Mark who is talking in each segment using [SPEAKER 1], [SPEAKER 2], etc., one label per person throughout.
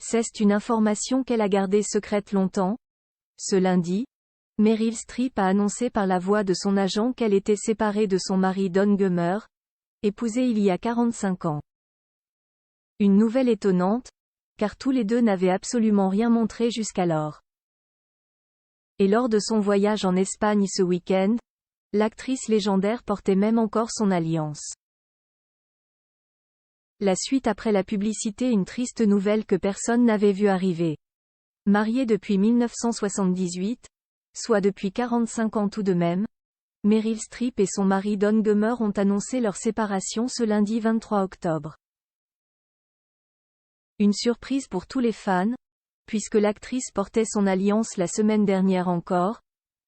[SPEAKER 1] C'est une information qu'elle a gardée secrète longtemps. Ce lundi, Meryl Streep a annoncé par la voix de son agent qu'elle était séparée de son mari Don Gummer, épousé il y a 45 ans. Une nouvelle étonnante, car tous les deux n'avaient absolument rien montré jusqu'alors. Et lors de son voyage en Espagne ce week-end, l'actrice légendaire portait même encore son alliance. La suite après la publicité, une triste nouvelle que personne n'avait vu arriver. Mariée depuis 1978, soit depuis 45 ans tout de même, Meryl Streep et son mari Don Gummer ont annoncé leur séparation ce lundi 23 octobre. Une surprise pour tous les fans, puisque l'actrice portait son alliance la semaine dernière encore,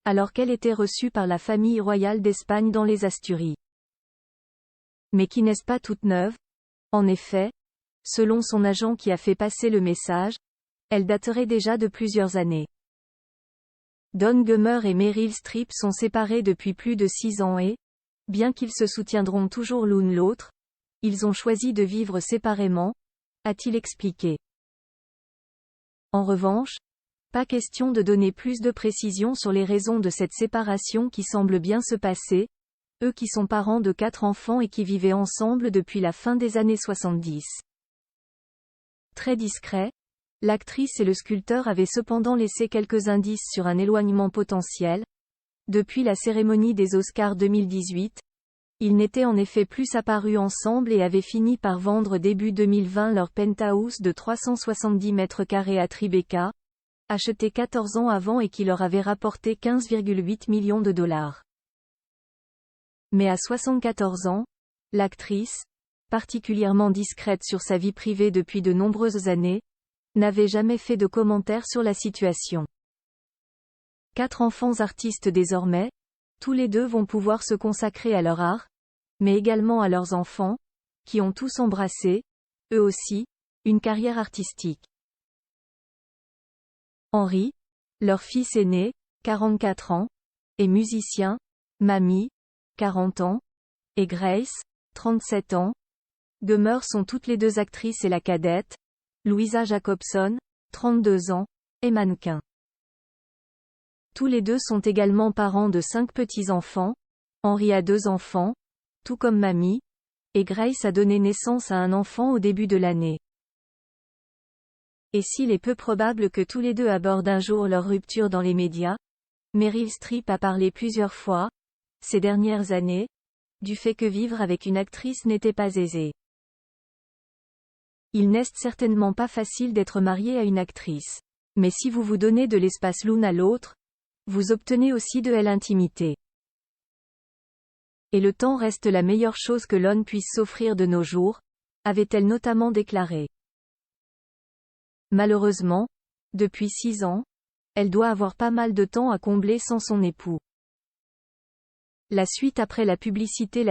[SPEAKER 1] alors qu'elle était reçue par la famille royale d'Espagne dans les Asturies. Mais qui n'est pas toute neuve? En effet, selon son agent qui a fait passer le message, elle daterait déjà de plusieurs années. Don Gummer et Meryl Streep sont séparés depuis plus de 6 ans et, bien qu'ils se soutiendront toujours l'un l'autre, ils ont choisi de vivre séparément, a-t-il expliqué. En revanche, pas question de donner plus de précisions sur les raisons de cette séparation qui semble bien se passer, eux qui sont parents de 4 enfants et qui vivaient ensemble depuis la fin des années 70. Très discret, l'actrice et le sculpteur avaient cependant laissé quelques indices sur un éloignement potentiel. Depuis la cérémonie des Oscars 2018, ils n'étaient en effet plus apparus ensemble et avaient fini par vendre début 2020 leur penthouse de 370 mètres carrés à Tribeca, acheté 14 ans avant et qui leur avait rapporté 15,8 millions de dollars. Mais à 74 ans, l'actrice, particulièrement discrète sur sa vie privée depuis de nombreuses années, n'avait jamais fait de commentaires sur la situation. 4 enfants artistes désormais, tous les deux vont pouvoir se consacrer à leur art, mais également à leurs enfants, qui ont tous embrassé, eux aussi, une carrière artistique. Henry, leur fils aîné, 44 ans, est musicien, Mamie, 40 ans, et Grace, 37 ans. Gummer sont toutes les deux actrices et la cadette, Louisa Jacobson, 32 ans, est mannequin. Tous les deux sont également parents de 5 petits-enfants. Henry a 2 enfants, tout comme Mamie, et Grace a donné naissance à un enfant au début de l'année. Et s'il est peu probable que tous les deux abordent un jour leur rupture dans les médias, Meryl Streep a parlé plusieurs fois, ces dernières années, du fait que vivre avec une actrice n'était pas aisé. Il n'est certainement pas facile d'être marié à une actrice. Mais si vous vous donnez de l'espace l'une à l'autre, vous obtenez aussi de l'intimité. Et le temps reste la meilleure chose que l'on puisse s'offrir de nos jours, avait-elle notamment déclaré. Malheureusement, depuis 6 ans, elle doit avoir pas mal de temps à combler sans son époux. La suite après la publicité.